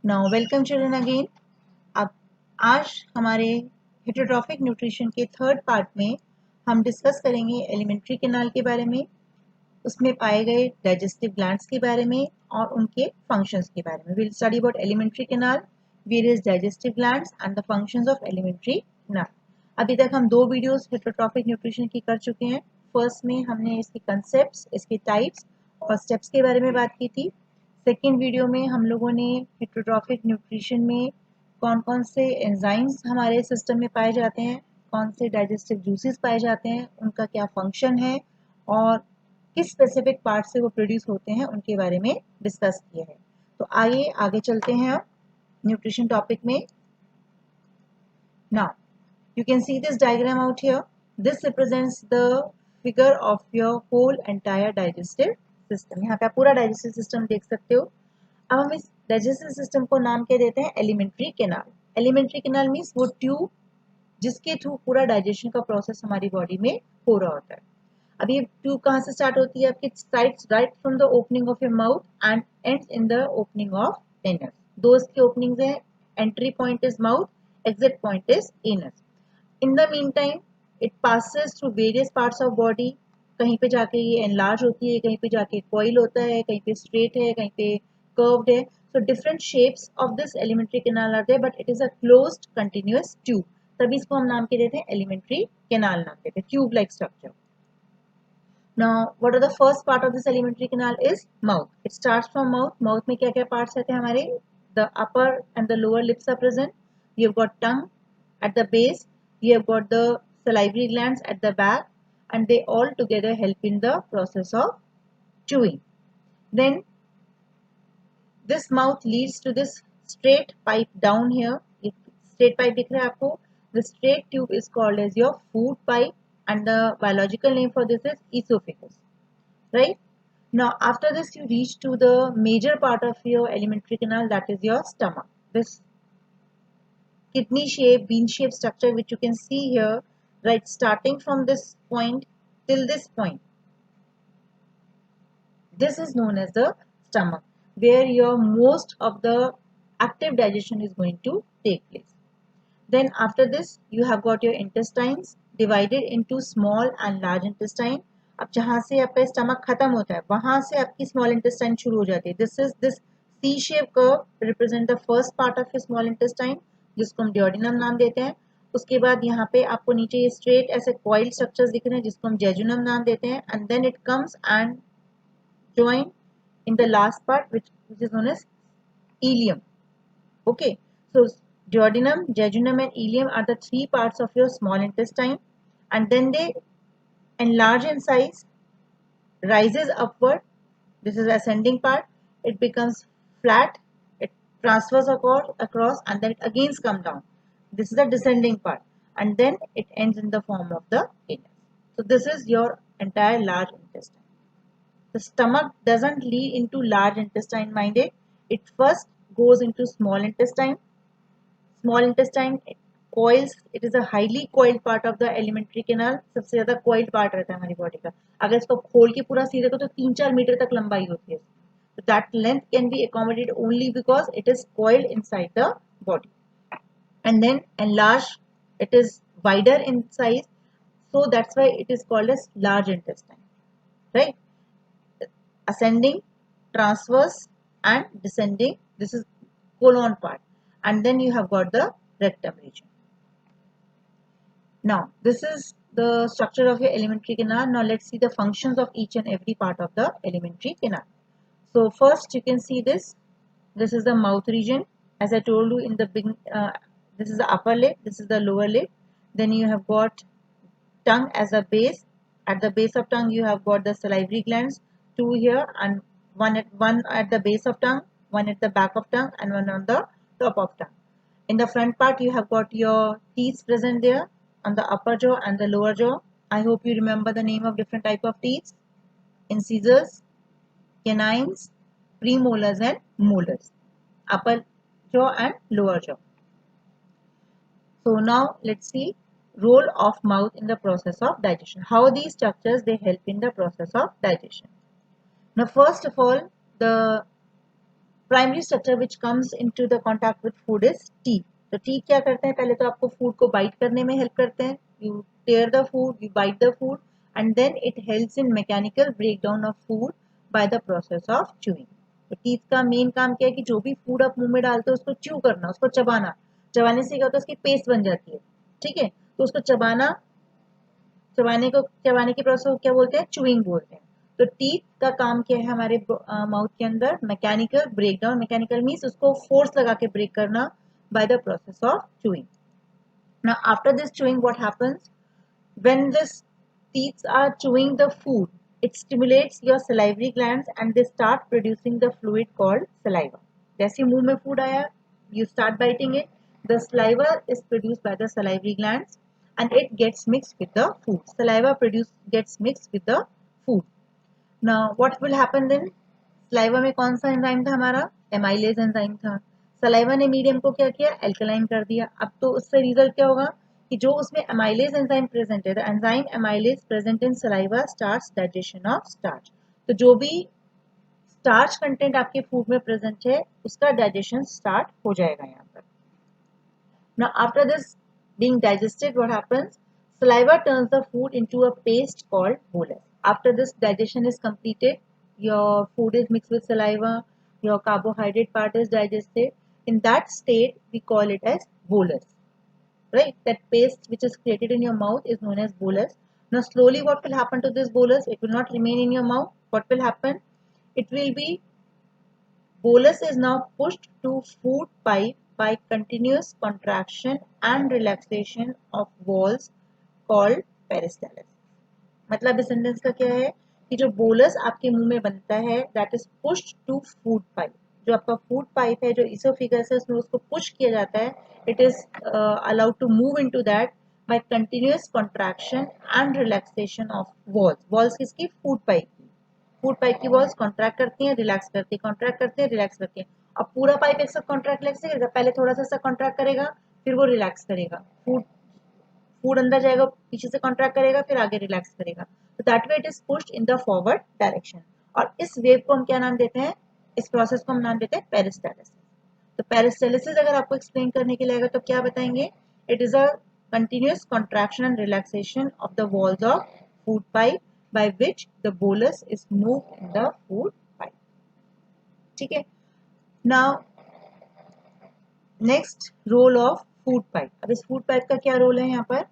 Now welcome children again. अब आज हमारे हेटेरोट्रॉफिक न्यूट्रिशन के थर्ड पार्ट में हम डिस्कस करेंगे एलिमेंट्री कैनाल के बारे में, उसमें पाए गए डाइजेस्टिव ग्लैंड्स के बारे में और उनके फंक्शंस के बारे में। Will study about alimentary canal, various digestive glands and the functions of alimentary canal. अभी तक हम दो वीडियोस हेटेरोट्रॉफिक न्यूट्रिशन की कर चुके हैं। फर्स्ट में हमने इसके कंसेप्ट्स, इसके टाइप्स और स्टेप्स के बारे में बात की थी। सेकेंड वीडियो में हम लोगों ने हेटेरोट्रॉफिक न्यूट्रिशन में कौन कौन से एंजाइम्स हमारे सिस्टम में पाए जाते हैं, कौन से डाइजेस्टिव जूसेस पाए जाते हैं, उनका क्या फंक्शन है और किस स्पेसिफिक पार्ट से वो प्रोड्यूस होते हैं उनके बारे में डिस्कस किया है। तो आइए आगे चलते हैं अब न्यूट्रिशन टॉपिक में। Now you can see this diagram out here. This represents the figure of your whole entire digestive system. यहाँ पे आप पूरा डाइजेस्टिव सिस्टम देख सकते हो। अब हम इस डाइजेस्टिव सिस्टम को नाम क्या देते हैं? Alimentary canal. Alimentary canal means वो ट्यूब जिसके थ्रू पूरा डाइजेशन का प्रोसेस हमारी बॉडी में हो रहा होता है। अब ये ट्यूब कहाँ से स्टार्ट होती है? आपकी starts right from the opening of your mouth and ends in the opening of anus. दो इसकी ओपनिंग्स हैं। Entry point is mouth, exit point is anus. In the meantime, it passes through various parts of body. कहीं पे जाके ये enlarge होती है, कहीं पे जाके कॉइल होता है, कहीं पे स्ट्रेट है, कहीं पे कर्व्ड है. So different shapes of this alimentary canal are there, but it is a closed continuous tube. तभी इसको हम नाम के देते हैं elementary canal नाम देते हैं, tube like structure. Now, what are the first part of this alimentary canal is mouth. It starts from mouth. Mouth में क्या क्या parts रहते हैं हमारे? The upper and the lower lips are present. You've got tongue at the base. You have got the salivary glands at the back, and they all together help in the process of chewing. Then this mouth leads to this straight pipe down here. Straight pipe दिख रहा है आपको? The straight tube is called as your food pipe, and the biological name for this is esophagus. Right? Now after this you reach to the major part of your alimentary canal, that is your stomach. This kidney shape, bean shape structure which you can see here, right, starting from this point till this point. This is known as the stomach, where your most of the active digestion is going to take place. Then after this you have got your intestines divided into small and large intestine. अब जहाँ से आपका stomach खत्म होता है वहां से आपकी स्मॉल इंटेस्टाइन शुरू हो जाती है. This C shape curve represent the first part of your small intestine, जिसको हम डियोडिनम नाम देते हैं. उसके बाद यहाँ पे आपको नीचे ये स्ट्रेट ऐसे कॉइल स्ट्रक्चर्स दिख रहे हैं जिसको हम जेजुनम नाम देते हैं. And then it comes and join in the last part which is known as ileum. Okay, so duodenum, jejunum and ileum are the three parts of your small intestine, and then they enlarge in size, rises upward. This is ascending part. It becomes flat, it transfers across and then it again comes down. This is the descending part, and then it ends in the form of the anus. So this is your entire large intestine. The stomach doesn't lead into large intestine, mind it. It first goes into small intestine. Small intestine it coils. It is a highly coiled part of the alimentary canal. सबसे ज़्यादा coiled part रहता है हमारी body का. अगर इसको खोल के पूरा सीधे को तो 3-4 मीटर तक लंबाई होती है. So that length can be accommodated only because it is coiled inside the body. And then enlarged, it is wider in size. So that's why it is called as large intestine. Right? Ascending, transverse and descending, this is colon part, and then you have got the rectum region. Now this is the structure of your alimentary canal. Now let's see the functions of each and every part of the alimentary canal. So first you can see this is the mouth region. As I told you in the beginning, this is the upper lip, this is the lower lip. Then you have got tongue as a base. At the base of tongue you have got the salivary glands, two here and one at the base of tongue, one at the back of tongue and one on the top of tongue. In the front part you have got your teeth present there on the upper jaw and the lower jaw. I hope you remember the name of different type of teeth: incisors, canines, premolars and molars. Upper jaw and lower jaw. So now let's see role of mouth in the process of digestion. How these structures they help in the process of digestion. Now first of all, the primary structure which comes into the contact with food is teeth. तो teeth क्या करते हैं, पहले तो आपको food को bite करने में हेल्प करते हैं, you tear the food, you bite the food, and then it helps in mechanical breakdown of food by the process of chewing. तो टीथ का मेन काम क्या है कि जो भी फूड आप मुंह में डालते हो उसको च्यू करना, उसको चबाना। चबाने से क्या होता है, उसकी पेस्ट बन जाती है, ठीक है। तो उसको चबाना, चबाने की प्रोसेस को क्या बोलते हैं, च्यूइंग बोलते हैं। तो टीथ का काम क्या है हमारे माउथ के अंदर, मैकेनिकल ब्रेकडाउन, मैकेनिकल मीन्स उसको फोर्स लगा के ब्रेक करना bye the process of chewing. Now after this chewing what happens, when the teeth are chewing the food, it stimulates your salivary glands and they start producing the fluid called saliva. जैसे मुंह में food आया, you start biting it, the saliva is produced by the salivary glands and it gets mixed with the food. Saliva gets mixed with the food. Now what will happen then? Saliva में कौन सा enzyme था हमारा, amylase enzyme था। Saliva ने medium को क्या किया, एल्कलाइन कर दिया। अब तो उससे रिजल्ट क्या होगा कि जो उसमें एमाइलेज एंजाइम प्रेजेंट है, enzyme amylase present in saliva starts digestion of starch. तो जो भी स्टार्च कंटेंट आपके फूड में प्रेजेंट है उसका डाइजेशन स्टार्ट हो जाएगा यहाँ पर। Now after this being digested, what happens? Saliva turns the food into a paste called bolus. After this digestion is completed, your food is mixed with saliva, your carbohydrate part is digested. In that state, we call it as bolus. Right? That paste which is created in your mouth is known as bolus. Now slowly what will happen to this bolus? It will not remain in your mouth. What will happen? It will be, bolus is now pushed to food pipe by continuous contraction and relaxation of walls called peristalsis. मतलब इस sentence का क्या है कि जो bolus आपके मुंह में बनता है that is pushed to food pipe. जो आपका फूड पाइप है, जो इसोफिगस है, उसमें उसको पुश किया जाता है। It is allowed to move into that by continuous contraction and relaxation of walls. Walls किसकी, फूड पाइप की। फूड पाइप की वॉल्स कॉन्ट्रैक्ट करती हैं, रिलैक्स करती है, कॉन्ट्रैक्ट करते हैं, रिलैक्स करती है। अब पूरा पाइप एक साथ कॉन्ट्रैक्ट रिलैक्स करेगा, पहले थोड़ा सा कॉन्ट्रैक्ट करेगा, फिर वो रिलैक्स करेगा। फूड अंदर जाएगा, पीछे से कॉन्ट्रैक्ट करेगा, फिर आगे रिलैक्स करेगा। तो that way it is pushed in the forward direction. और इस वेव को हम क्या नाम देते हैं, इस प्रोसेस को हम नाम देते हैं पेरिस्टालिसिस। तो पेरिस्टालिसिस अगर आपको एक्सप्लेन करने के लिए आएगा तो क्या बताएंगे, it is a continuous contraction and relaxation of the walls of food pipe by which the bolus is moved in the food pipe. ठीक है। Now next role of food pipe. अब इस food pipe का क्या role है यहाँ पर,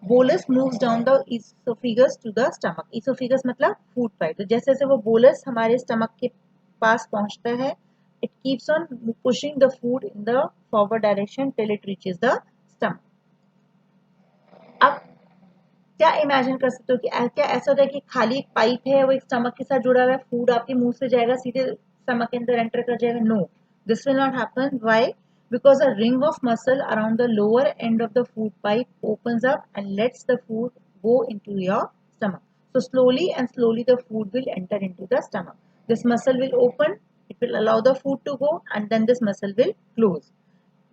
bolus moves down the esophagus to the stomach. esophagus मतलब food pipe। तो जैसे जैसे वो bolus हमारे stomach के पास पहुंचता है, it keeps on pushing the food in the forward direction till it reaches the stomach. अब क्या इमेजिन कर सकते हो कि क्या ऐसा होता है कि खाली एक पाइप है, वो एक स्टमक के साथ जुड़ा हुआ है, फूड आपके मुंह से जाएगा सीधे स्टमक के अंदर एंटर कर जाएगा? No, this will not happen. Why? Because a ring of muscle around the lower end of the food pipe opens up and lets the food go into your stomach. So slowly the food will enter into the stomach. This muscle will open, it will allow the food to go, and then this muscle will close.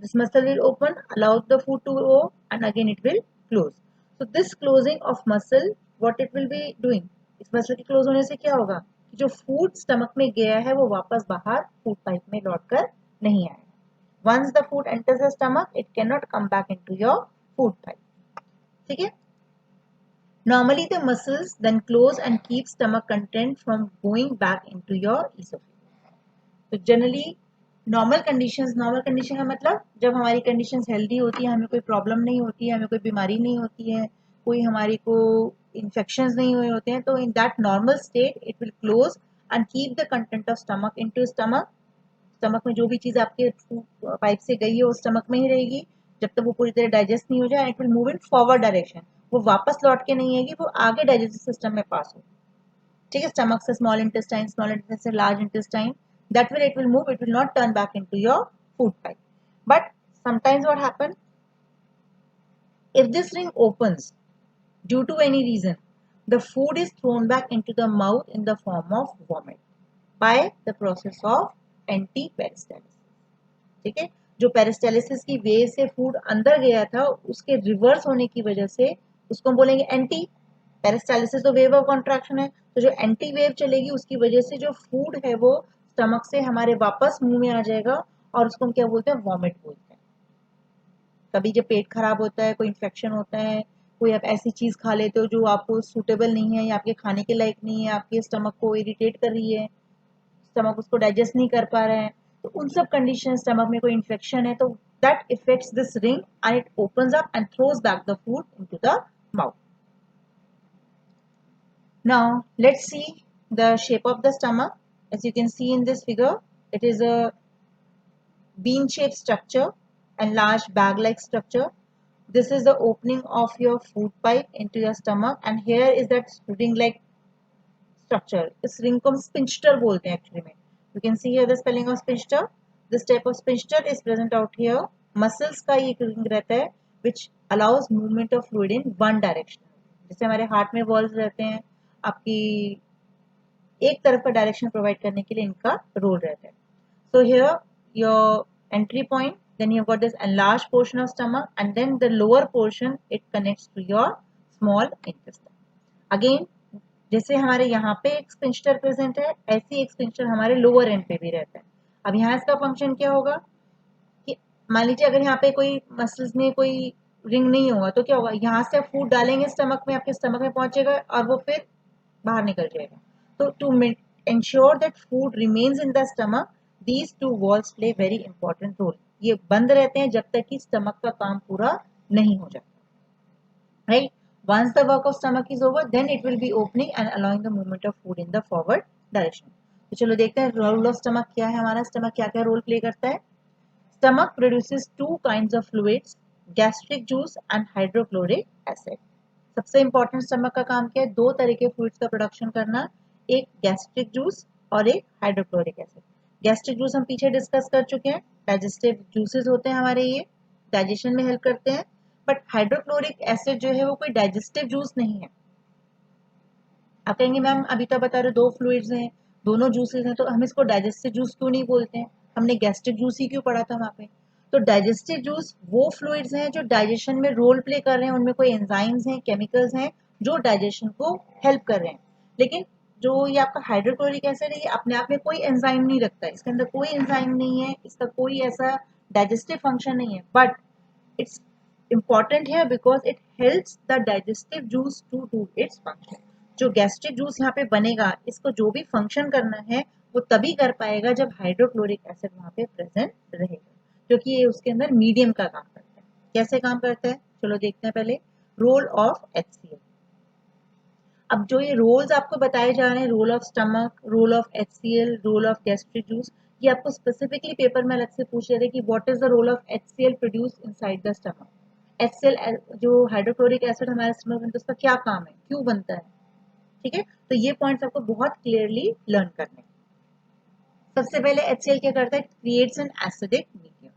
This muscle will open, allow the food to go, and again it will close. So this closing of muscle, what it will be doing? इस muscle के close होने से क्या होगा कि जो food stomach में गया है वो वापस बाहर फूड पाइप में लौटकर नहीं आएगा। Once the food enters the stomach, it cannot come back into your food pipe. ठीक है। Normally the muscles then close and keep stomach content from going back into your esophagus. तो generally normal condition का मतलब जब हमारी condition healthy होती है, हमें कोई प्रॉब्लम नहीं होती है, हमें कोई बीमारी नहीं होती है, कोई हमारी को इन्फेक्शंस नहीं हुए होते हैं, तो in that normal state it will close and keep the content of stomach into stomach. Stomach में जो भी चीज आपके पाइप से गई है वो स्टमक में ही रहेगी जब तक वो पूरी तरह डाइजेस्ट नहीं हो जाए। It will move in forward direction, वो वापस लौट के नहीं आएगी, वो आगे डाइजेस्टिव सिस्टम में पास हो। ठीक है, स्टमक से स्मॉल इंटेस्टाइन से large intestine, that way it will move, it will not turn back into your food pipe. But sometimes what happens, if this ring opens due to any reason, the food is thrown back into the mouth in the form of vomit by the process of anti-peristalsis. ठीक है, जो peristalsis की वे से food अंदर गया था उसके reverse होने की वजह से उसको हम बोलेंगे एंटी पेरिस्टालिसिस। तो वेव ऑफ कॉन्ट्रैक्शन है, तो जो एंटी वेव चलेगी उसकी वजह से जो फूड है वो स्टमक से हमारे वापस मुंह में आ जाएगा और उसको हम क्या बोलते हैं, वॉमिट बोलते हैं। कभी जब पेट खराब होता है, कोई इन्फेक्शन होता है, कोई आप ऐसी चीज खा लेते हो जो आपको सूटेबल नहीं है या आपके खाने के लायक नहीं है, आपके स्टमक को इरिटेट कर रही है, स्टमक उसको डाइजेस्ट नहीं कर पा रहा है, तो उन सब कंडीशन, स्टमक में कोई इन्फेक्शन है तो that effects this ring and it opens up and throws back the food into the mouth. Now let's see the shape of the stomach. As you can see in this figure, it is a bean shaped structure and large bag like structure. This is the opening of your food pipe into your stomach, and here is that ring like structure. इस ring को हम sphincter बोलते हैं actually में. You can see here the spelling of sphincter. This type of sphincter is present out here. Muscles का ये ring रहता है which allows movement of fluid in one direction. जैसे हमारे हार्ट में वॉल्व रहते हैं, आपकी एक तरफ का डायरेक्शन प्रोवाइड करने के लिए इनका रोल रहता है. So here your entry point, then you have got this enlarged portion of stomach, and then the lower portion it connects to your small intestine. Again, जैसे हमारे यहाँ पे एक स्पिंस्टर प्रेजेंट है, ऐसी एक स्पिंस्टर हमारे लोअर एंड पे भी रहता है. अब यहाँ इसका फंक्शन क्या होगा कि मान लीजिए अगर यहाँ पे कोई मसल्स में कोई रिंग नहीं होगा तो क्या होगा, यहाँ से आप फूड डालेंगे स्टमक में, आपके स्टमक में पहुंचेगा और वो फिर बाहर निकल जाएगा. तो to ensure that food remains in the stomach, these two walls play very important role. ये बंद रहते हैं जब तक कि स्टमक का काम पूरा नहीं हो जाता. Right? Once the work of stomach is over, then it will be opening and allowing the movement of food in the forward direction. तो चलो देखते हैं रोल ऑफ स्टमक क्या है. हमारा स्टमक क्या क्या रोल प्ले करता है. Stomach produces two kinds of fluids, gastric juice and hydrochloric acid. सबसे इंपॉर्टेंट स्टमक का काम क्या है, दो तरह के फ्लूइड्स का प्रोडक्शन करना, एक गैस्ट्रिक जूस और एक हाइड्रोक्लोरिक एसिड. गैस्ट्रिक जूस हम पीछे डिस्कस कर चुके हैं, डाइजेस्टिव जूसेस होते हैं हमारे, ये डाइजेशन में हेल्प करते हैं. बट हाइड्रोक्लोरिक एसिड जो है वो कोई डाइजेस्टिव जूस नहीं है. आप कहेंगे मैम अभी तो बता रहे दो फ्लूइड्स हैं, दोनों जूसेस हैं, तो हम इसको डाइजेस्टिव जूस क्यों नहीं बोलते हैं, हमने गैस्ट्रिक जूस ही क्यों पढ़ा था वहां पे. तो डाइजेस्टिव जूस वो फ्लूइड्स हैं जो डाइजेशन में रोल प्ले कर रहे हैं, उनमें कोई एंजाइम्स हैं, केमिकल्स हैं जो डाइजेशन को हेल्प कर रहे हैं. लेकिन जो ये आपका हाइड्रोक्लोरिक एसिड है, ये अपने आप में कोई एंजाइम नहीं रखता है, इसके अंदर कोई एंजाइम नहीं है, इसका कोई ऐसा डाइजेस्टिव फंक्शन नहीं है. But it's important here because it helps the digestive juice to do its function. जो गैस्ट्रिक जूस यहाँ पे बनेगा, इसको जो भी फंक्शन करना है वो तभी कर पाएगा जब हाइड्रोक्लोरिक एसिड वहां पे प्रेजेंट रहेगा, क्योंकि ये उसके अंदर मीडियम का काम करता है. कैसे काम करता है चलो देखते हैं. पहले रोल ऑफ HCl. अब जो ये रोल्स आपको बताए जा रहे हैं, role of stomach, role of HCl, role of gastric juice, ये आपको स्पेसिफिकली पेपर में अलग से पूछ रहे थे कि what is the role of HCl produce inside the stomach. HCl जो हाइड्रोक्लोरिक एसिड हमारे स्टमक में, उसका क्या काम है, क्यों बनता है. ठीक है, तो ये पॉइंट्स आपको बहुत क्लियरली लर्न करने. सबसे पहले HCl क्या करता है, creates an acidic medium.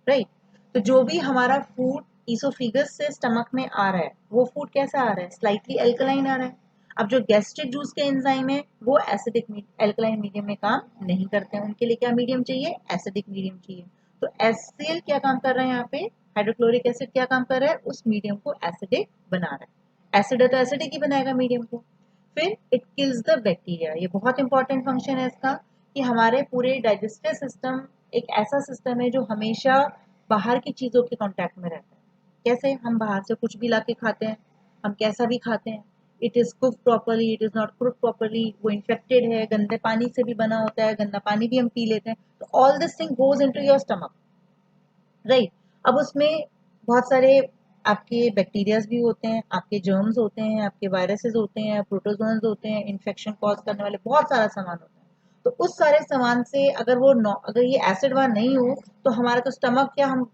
Right. तो जो भी हमारा फूड ईसोफेगस से स्टमक में आ रहा है, वो फूड कैसा आ रहा है, स्लाइटली एल्कलाइन आ रहा है. अब जो गैस्ट्रिक जूस के एंजाइम है वो एसिडिक एल्कलाइन मीडियम में काम नहीं करते हैं, उनके लिए क्या मीडियम चाहिए, एसिडिक मीडियम चाहिए. तो HCl क्या काम कर रहा है यहाँ पे, हाइड्रोक्लोरिक एसिड क्या काम कर रहा है, उस मीडियम को एसिडिक बना रहा है. एसिड है तो एसिडिक ही बनाएगा मीडियम को. फिर इट किल्स द बैक्टीरिया. ये बहुत इंपॉर्टेंट फंक्शन है इसका कि हमारे पूरे डाइजेस्टिव सिस्टम एक ऐसा सिस्टम है जो हमेशा बाहर की चीजों के कांटेक्ट में रहता है. कैसे, हम बाहर से कुछ भी लाके खाते हैं, हम कैसा भी खाते हैं, it is cook properly, it is not cook properly, वो इन्फेक्टेड है, गंदे पानी से भी बना होता है, गंदा पानी भी हम पी लेते हैं, तो all this thing goes into your stomach. Right. अब उसमें बहुत सारे आपके बैक्टीरियाज भी होते हैं, आपके जर्म्स होते हैं, आपके वायरसेस होते हैं, प्रोटोजोन्स होते हैं, इन्फेक्शन कॉज करने वाले बहुत सारा सामान होता है. तो उस सारे सामान से अगर ये एसिड वहां नहीं हो तो हमारा तो स्टमक क्या, हम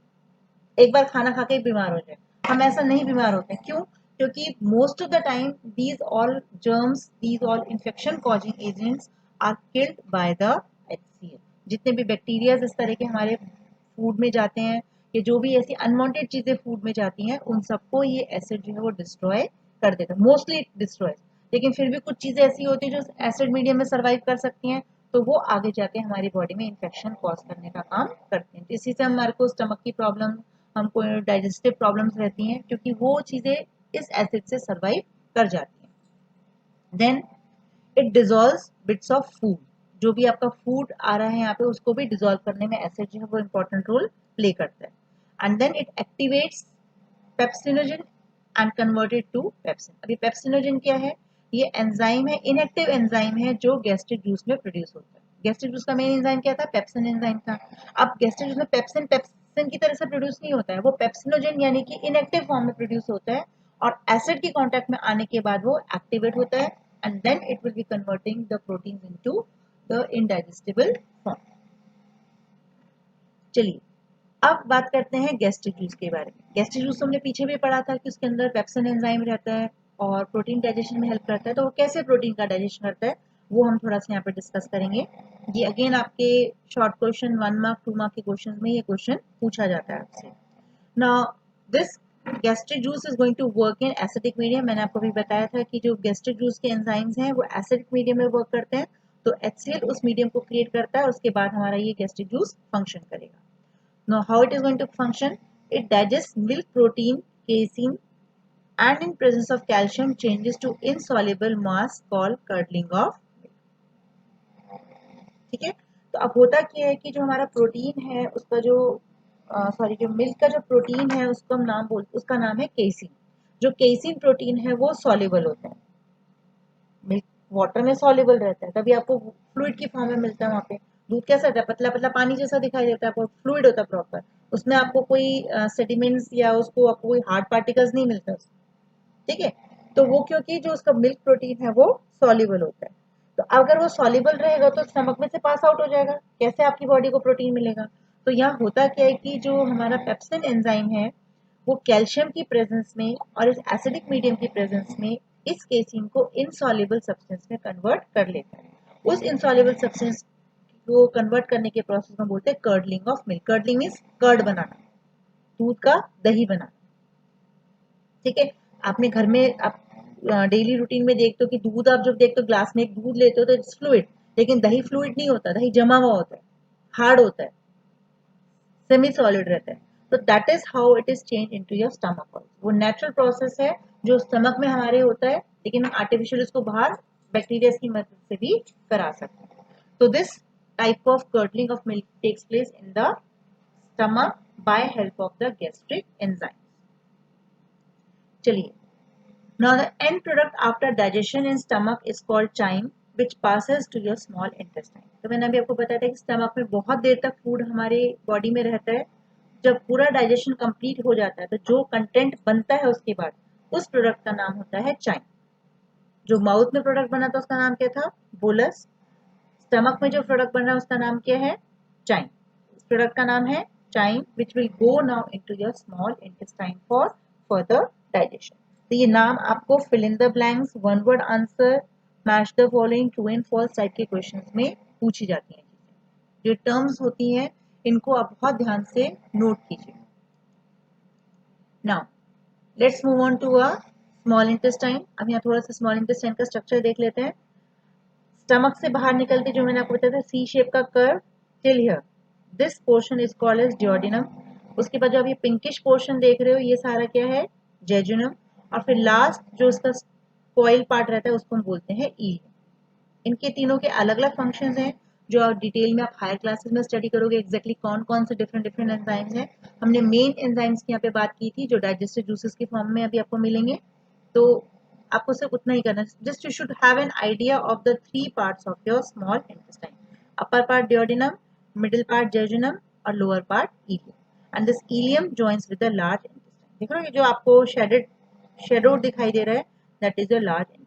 एक बार खाना खा के ही बीमार हो जाए, हम ऐसा नहीं बीमार होते. क्यों, क्योंकि most of the time these all germs, these all infection causing agents are killed by the HCl. जितने भी बैक्टीरिया इस तरह के हमारे फूड में जाते हैं, ये जो भी ऐसी अनवांटेड चीजें फूड में जाती हैं, उन सबको ये एसिड जो है वो डिस्ट्रॉय कर देता है, मोस्टली डिस्ट्रॉय. लेकिन फिर भी कुछ चीजें ऐसी होती है जो एसिड मीडियम में सर्वाइव कर सकती हैं, तो वो आगे जाके हमारी बॉडी में इन्फेक्शन कॉज करने का काम करते हैं. इसी से हमारे को स्टमक की प्रॉब्लम, हमको डाइजेस्टिव प्रॉब्लम्स रहती हैं, क्योंकि वो चीजें इस एसिड से सर्वाइव कर जाती हैं. Then it dissolves bits of food. जो भी आपका फूड आ रहा है यहाँ पे उसको भी डिजोल्व करने में एसिड जो है वो इंपॉर्टेंट रोल प्ले करता है. And then it activates pepsinogen and converted to pepsin. अभी पेप्सिनोजन क्या है? ये एंजाइम है, इनएक्टिव एंजाइम है जो गैस्ट्रिक जूस में प्रोड्यूस होता है. गैस्ट्रिक जूस का मेन एंजाइम क्या था? पेप्सिन एंजाइम था. अब गैस्ट्रिक जूस में पेप्सिन पेप्सिन की तरह से प्रोड्यूस नहीं होता है, वो पेप्सिनोजन यानी कि इनएक्टिव फॉर्म में प्रोड्यूस होता है और एसिड के कांटेक्ट में आने के बाद वो एक्टिवेट होता है and then it will be converting the proteins into the indigestible form. चलिए अब बात करते हैं गैस्ट्रिक जूस के बारे में. गैस्ट्रिक जूस हमने पीछे भी पढ़ा था कि उसके अंदर पेप्सिन एंजाइम रहता है और प्रोटीन डाइजेशन में हेल्प करता है. तो वो कैसे प्रोटीन का डाइजेशन करता है वो हम थोड़ा सा यहाँ पे डिस्कस करेंगे. ये अगेन आपके शॉर्ट क्वेश्चन 1 मार्क 2 मार्क के क्वेश्चन में ये क्वेश्चन पूछा जाता है आपसे. Now this gastric juice is going to work in acidic medium. मैंने आपको भी बताया था कि जो गैस्ट्रिक जूस के एंजाइम्स हैं वो एसिडिक मीडियम में वर्क करते हैं. तो HCl उस मीडियम को क्रिएट करता है, उसके बाद हमारा ये गैस्ट्रिक जूस फंक्शन करेगा. Now, how it is going to function? It digests milk protein, casein, and in presence of calcium changes to insoluble mass called curdling of milk. ठीक है. तो अब होता क्या है कि जो हमारा प्रोटीन है उसका जो जो मिल्क का जो प्रोटीन है उसको हम उसका नाम है केसिन. जो केसिन प्रोटीन है वो सॉल्युबल होता है. मिल्क वाटर में सॉल्युबल रहता है तभी आपको फ्लूइड की फॉर्म में मिलता है. वहाँ पे दूध कैसा रहता है? पतला पतला पानी जैसा दिखाई देता है, फ्लूइड होता है प्रॉपर. उसमें आपको कोई सेडिमेंट्स या उसको आपको कोई हार्ड पार्टिकल्स नहीं मिलता. ठीक है. तो वो क्योंकि जो उसका मिल्क प्रोटीन है वो सॉल्युबल होता है. तो अगर वो सॉल्युबल रहेगा तो स्टमक में से पास आउट हो जाएगा. कैसे आपकी बॉडी को प्रोटीन मिलेगा? तो यहाँ होता क्या है कि जो हमारा पेप्सिन एंजाइम है वो कैल्शियम की प्रेजेंस में और इस एसिडिक मीडियम की प्रेजेंस में इस केसिन को इनसॉल्युबल सब्सटेंस में कन्वर्ट कर लेता है. उस इनसॉल्युबल सब्सटेंस को कन्वर्ट करने के प्रोसेस में बोलते हैं curdling of milk. Curdling means curd बनाना, दूध का दही बनाना. ठीक है. आपने घर में आप डेली रूटीन में देखते हो कि दूध आप जब देखते हो ग्लास में एक दूध लेते हो तो इट्स फ्लूइड, लेकिन दही फ्लूइड नहीं होता, दही जमा हुआ होता है, हार्ड होता है, सेमी सॉलिड रहता है. तो that is how it is change into your stomach. वो नेचुरल प्रोसेस है जो स्टमक में हमारे होता है, लेकिन हम आर्टिफिशियल इसको बाहर बैक्टीरिया की मदद से भी करा सकते हैं. तो this type of curdling of milk takes place in the stomach by help of the gastric enzyme. चलिए. Now the end product after digestion in stomach is called chyme which passes to your small intestine. तो मैंने अभी आपको बताया था कि stomach में बहुत देर तक फूड हमारे बॉडी में रहता है. जब पूरा डाइजेशन कंप्लीट हो जाता है तो जो कंटेंट बनता है उसके बाद उस प्रोडक्ट का नाम होता है चाइम. जो माउथ में प्रोडक्ट बना था उसका नाम क्या था? बोलस. स्टमक में जो प्रोडक्ट बन रहा है उसका नाम क्या है? चाइम. इस प्रोडक्ट का नाम है chyme which will go now into your small intestine for further digestion. तो ये नाम आपको fill in the blanks, one word answer, match the following, true and false type के क्वेश्चंस में पूछी जाती हैं. जो टर्म्स होती हैं इनको आप बहुत ध्यान से नोट कीजिए. Now let's move on to a small intestine. अब यहाँ थोड़ा सा स्मॉल इंटेस्टाइन का स्ट्रक्चर देख लेते हैं. स्टमक से बाहर निकलते जो मैंने आपको बताया था सी शेप का curve till here, this portion is called as duodenum. उसके बाद जो आप ये पिंकिश पोर्शन देख रहे हो ये सारा क्या है? जेजुनम. और फिर लास्ट जो इसका कॉइल पार्ट रहता है उसको हम बोलते हैं इलियम. इनके तीनों के अलग अलग फंक्शंस हैं जो आप डिटेल में आप हायर क्लासेस में स्टडी करोगे एग्जैक्टली कौन कौन से डिफरेंट डिफरेंट एंजाइम्स हैं. हमने मेन एंजाइम्स की यहाँ पे बात की थी जो डाइजेस्टिव जूसेस की फॉर्म में अभी आपको मिलेंगे. तो आपको सिर्फ उतना ही करना है. Just you should have an idea of the 3 parts of your small intestine. Upper part duodenum, middle part jejunum और lower part ileum. And this ileum joins with the large intestine. देखो ये जो आपको शेडोड दिखाई दे रहा है that is your large intestine.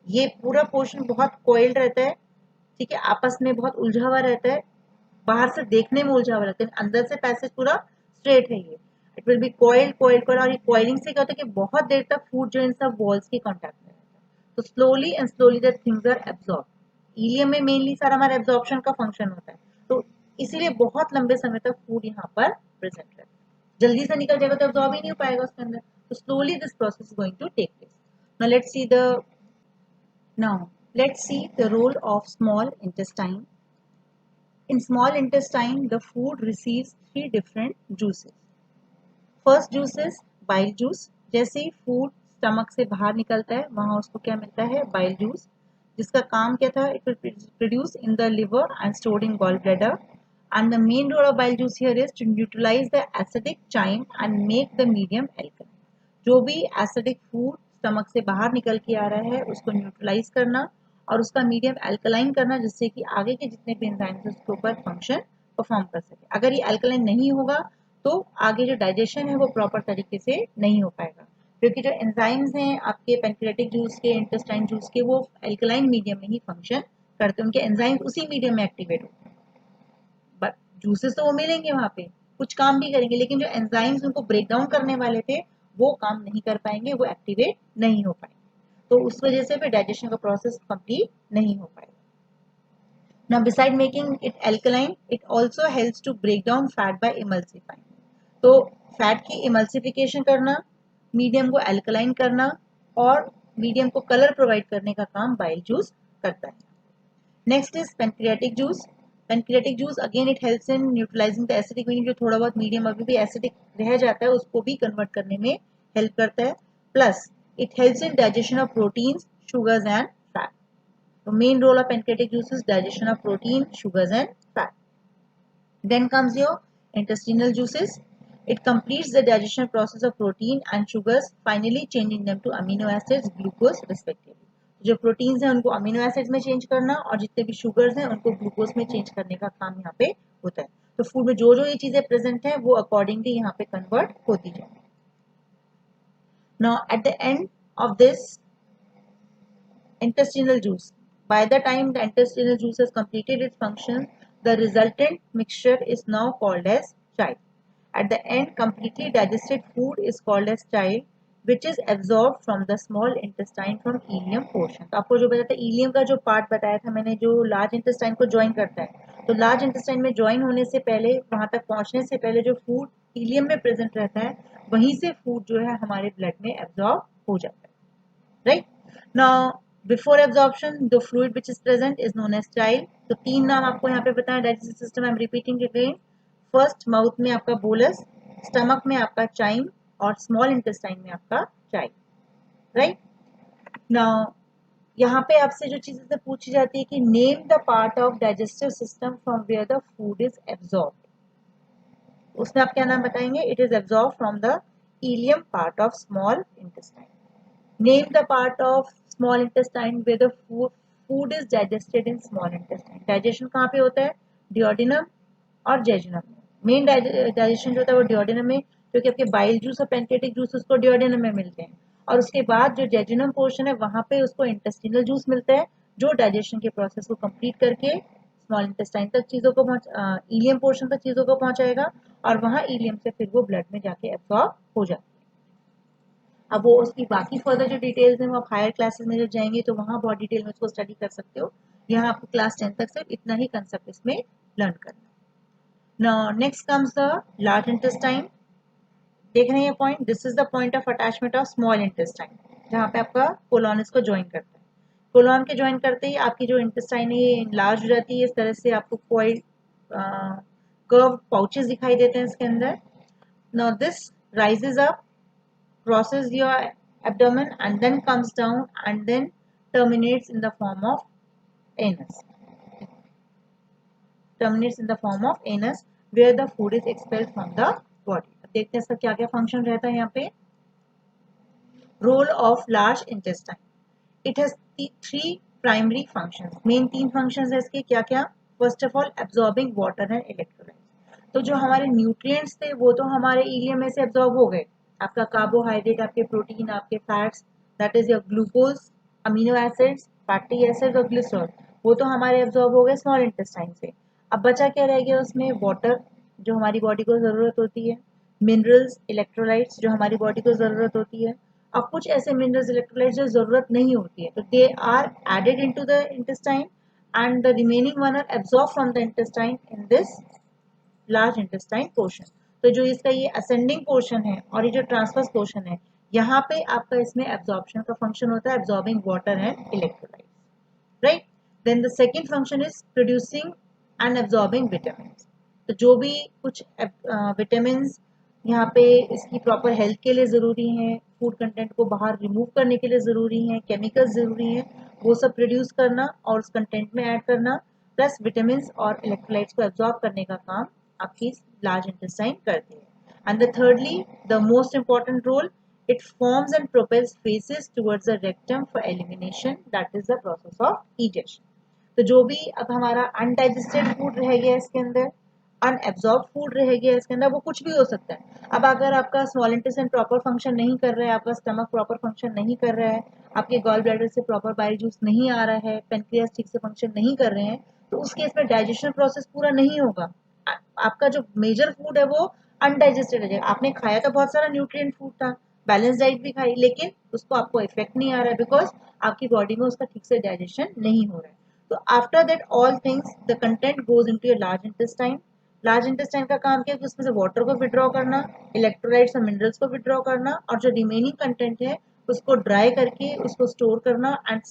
ये पूरा पोर्शन बहुत कोइल्ड रहता है. ठीक है. आपस में बहुत उलझा हुआ रहता है. बाहर से देखने में उलझा हुआ रहता है, अंदर से पैसेज पूरा स्ट्रेट है. ये it will B coiled coiled coiled. और ये कोइलिंग से क्या होता है कि बहुत देर तक फूड जो इन सब वॉल्स के कांटेक्ट में रहता है. तो slowly and slowly the things are absorb. Ileum में मेनली सारा हमारा एब्जॉर्प्शन का फंक्शन होता है. तो इसीलिए बहुत लंबे समय तक फूड यहाँ पर प्रेजेंट रहता है. जल्दी से निकल जाएगा तो एब्जॉर्ब ही नहीं हो पाएगा उसके अंदर. तो slowly this process is going to take place. Now let's see the role of small intestine. In small intestine, the food receives 3 different juices. First juice is bile juice. जैसे ही फूड स्टमक से बाहर निकलता है वहां उसको क्या मिलता है? Bile juice. जिसका काम क्या था, it will produce in the liver and stored in gall bladder, and the main role of bile juice here is to neutralize the acidic chyme and make the medium alkaline. जो भी acidic food stomach से बाहर निकल के आ रहा है उसको neutralise करना और उसका मीडियम अल्कलाइन करना, जिससे कि आगे के जितने भी एंजाइम्स उसके ऊपर फंक्शन परफॉर्म कर सके। अगर ये अल्कलाइन नहीं होगा तो आगे जो डाइजेशन है वो प्रॉपर तरीके से नहीं हो पाएगा, क्योंकि जो एंजाइम्स हैं आपके पैंक्रियाटिक जूस के, इंटेस्टाइन जूस के, वो अल्कलाइन मीडियम में ही फंक्शन करते हैं, उनके एंजाइम्स उसी मीडियम में एक्टिवेट होते हैं। बट जूसेस तो वो मिलेंगे वहां पे, कुछ काम भी करेंगे, लेकिन जो एंजाइम्स उनको ब्रेक डाउन करने वाले थे वो काम नहीं कर पाएंगे, वो एक्टिवेट नहीं हो पाएंगे, तो उस वजह से फिर डाइजेशन का प्रोसेस कंप्लीट नहीं हो पाएगा। Now, beside making it alkaline, it also helps to break down fat by emulsifying. तो फैट की इमल्सिफिकेशन करना, मीडियम को अल्कलाइन करना और मीडियम को कलर प्रोवाइड करने का काम बाइल जूस करता है। Next is pancreatic juice. Pancreatic juice again it helps in neutralising the acidic, meaning जो थोड़ा बहुत मीडियम अभी भी एसिडिक रह जाता है उसको भी कन्वर्ट करने में हेल्प करता है। Plus it helps in digestion of proteins, sugars and fat. तो main role of pancreatic juice is digestion of protein, sugars and fat. Then comes your intestinal juices. It completes the digestion process of protein and sugars, finally changing them to amino acids, glucose respectively. जो proteins हैं उनको amino acids में change करना और जितने भी sugars हैं उनको ग्लूकोज में चेंज करने का काम यहाँ पे होता है। तो फूड में जो जो ये चीजें प्रेजेंट हैं वो अकॉर्डिंगली यहाँ पे कन्वर्ट होती जाए। Now at the end of this intestinal juice, by the time the intestinal juice has completed its function, the resultant mixture is now called as chyle. At the end, completely digested food is called as chyle, which is absorbed from the small intestine from ileum portion. तो आपको जो बताया था ilium का जो part बताया था मैंने, जो लार्ज इंटेस्टाइन को ज्वाइन करता है, तो लार्ज इंटेस्टाइन में ज्वाइन होने से पहले, वहां तक पहुंचने से पहले जो फूड इलियम में प्रेजेंट रहता है वहीं से फूड जो है हमारे ब्लड में एब्जॉर्ब हो जाता है, right. Now before absorption the fluid which is present is known as chyle. तो तीन नाम आपको यहाँ पे बताया digestive system, I am repeating again. First mouth में आपका बोलस, स्टमक में आपका चाइम और स्मॉल इंटेस्टाइन में आपका चाइल, राइट। नाउ यहाँ पे आपसे जो चीजें से पूछी जाती है कि name the part of digestive system from where the food is absorb, उसमें आप क्या नाम बताएंगे? It is absorb from the ileum part of small intestine. Name the part of small intestine where the food is digested in small intestine. Digestion कहाँ पे होता है? Duodenum और jejunum में। मेन डाइजेशन जो होता है वो duodenum में, क्योंकि आपके बाइल जूस और पेनक्रियाटिक जूस उसको duodenum में मिलते हैं, और उसके बाद जो जेजुनम पोर्शन है वहां पे उसको इंटेस्टिनल जूस मिलता है, जो डाइजेशन के प्रोसेस को कंप्लीट करके स्मॉल इंटेस्टाइन तक चीजों को इलियम पोर्शन तक चीजों को पहुंचाएगा, और वहां इलियम से फिर वो ब्लड में जाके एब्सॉर्ब हो जाता है। अब वो उसकी बाकी फर्दर जो डिटेल्स हैं वो आप हायर क्लासेस में जब जाएंगे तो वहाँ बहुत डिटेल में उसको स्टडी कर सकते हो। यहाँ आपको क्लास 10 तक सिर्फ इतना ही कंसेप्ट इसमें लर्न करना। Now next comes the large intestine. देख रहे हैं ये point, this is the point of attachment of small intestine, जहाँ पे आपका कोलॉन इसको ज्वाइन करता है। कोलॉन के ज्वाइन करते ही आपकी जो इंटेस्टाइन है ये लार्ज हो जाती है, इस तरह से आपको कोई कर्व पाउचेस दिखाई देते हैं इसके अंदर। Now this rises up, crosses your abdomen and then comes down and then terminates in the form of anus. Terminates in the form of anus where the food is expelled from the body. देखते हैं इसका क्या क्या function रहता है यहाँ पे। Role of large intestine, it has three primary functions. Main तीन फंक्शंस है इसके, क्या क्या? First of all absorbing water and electrolytes. तो जो हमारे न्यूट्रिएंट्स थे वो तो हमारे इलियम में से एब्जॉर्ब हो गए, आपका कार्बोहाइड्रेट, आपके प्रोटीन, आपके fats, that is your glucose, amino acids, fatty acids और ग्लिसरॉल, वो तो हमारे एब्जॉर्ब हो गए स्मॉल इंटेस्टाइन से। अब बचा क्या रह गया उसमें? वाटर, जो हमारी बॉडी को जरूरत होती है, मिनरल्स, इलेक्ट्रोलाइट्स, जो हमारी बॉडी को जरूरत होती है, और कुछ ऐसे मिनरल्स, इलेक्ट्रोलाइट्स जो जरूरत नहीं होती है, तो they are added into the intestine and the remaining one are absorb from the intestine in this large intestine portion. तो जो इसका ये असेंडिंग पोर्शन है और ये जो ट्रांसवर्स पोर्शन है, यहाँ पे आपका इसमें एब्जॉर्प्शन का फंक्शन होता है, absorbing water and electrolytes, right. Then the second function is producing and absorbing vitamin. तो जो भी कुछ विटामिन यहाँ पे इसकी प्रॉपर हेल्थ के लिए जरूरी है, फूड कंटेंट को बाहर रिमूव करने के लिए जरूरी है, केमिकल्स जरूरी है, वो सब प्रोड्यूस करना और उस कंटेंट में ऐड करना, प्लस विटामिन और इलेक्ट्रोलाइट्स को एब्जॉर्ब करने का काम आपकी लार्ज इंटेस्टाइन करती है. And the thirdly, the most important role, it forms and propels faces towards the rectum for elimination, that is the process of digestion. तो जो भी अब हमारा अनडाइजेस्टेड फूड रह गया इसके अंदर, अनएब्जॉर्ब फूड रह गया इसके अंदर, वो कुछ भी हो सकता है. अब अगर आपका स्मॉल इंटेस्टाइन प्रॉपर फंक्शन नहीं कर रहा है, आपका स्टमक प्रॉपर फंक्शन नहीं कर रहा है, आपके गॉल ब्लैडर से प्रॉपर बाइल जूस नहीं आ रहा है, पेनक्रियास ठीक से फंक्शन नहीं कर रहे हैं, तो उस केस में डाइजेशन प्रोसेस पूरा नहीं होगा. आपका जो मेजर फूड है वो अनडाइजेस्टेड है. आपने खाया तो बहुत सारा न्यूट्रिएंट फूड था, बैलेंस डाइट भी खाई, लेकिन उसको आपको इफेक्ट नहीं आ रहा है बिकॉज आपकी बॉडी में उसका ठीक से डाइजेशन नहीं हो रहा है. तो after that all things the content goes into your large intestine. Large intestine का काम क्या है कि उसमें से वाटर को विड्रॉ करना, इलेक्ट्रोलाइट्स और मिनरल्स को विड्रॉ करना, और जो रिमेनिंग कंटेंट है उसको ड्राई करके उसको स्टोर करना एंड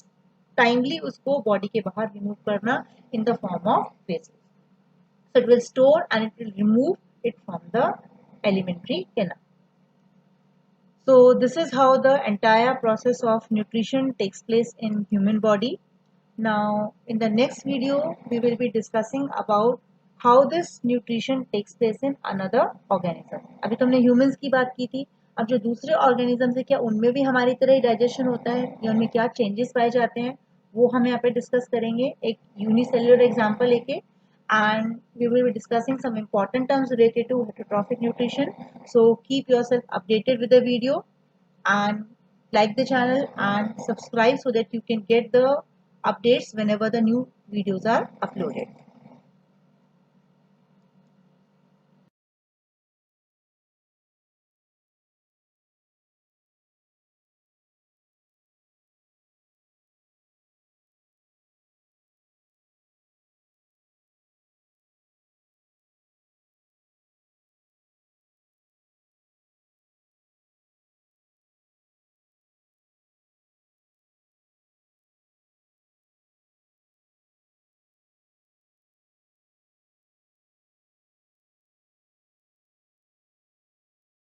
टाइमली उसको बॉडी के बाहर रिमूव करना in the form of waste. So it will store and it will remove it from the alimentary canal. So this is how the entire process of nutrition takes place in human body. Now in the next video we will be discussing about how this nutrition takes place in another organism. अभी तो हमने humans की बात की थी. अब जो दूसरे organisms है क्या उनमें भी हमारी तरह ही digestion होता है या उनमें क्या changes पाए जाते हैं, वो हम यहाँ पे डिस्कस करेंगे एक unicellular example लेके. And we will be discussing some important terms related to heterotrophic nutrition. So keep yourself updated with the video and like the channel and subscribe so that you can get the updates whenever the new videos are uploaded.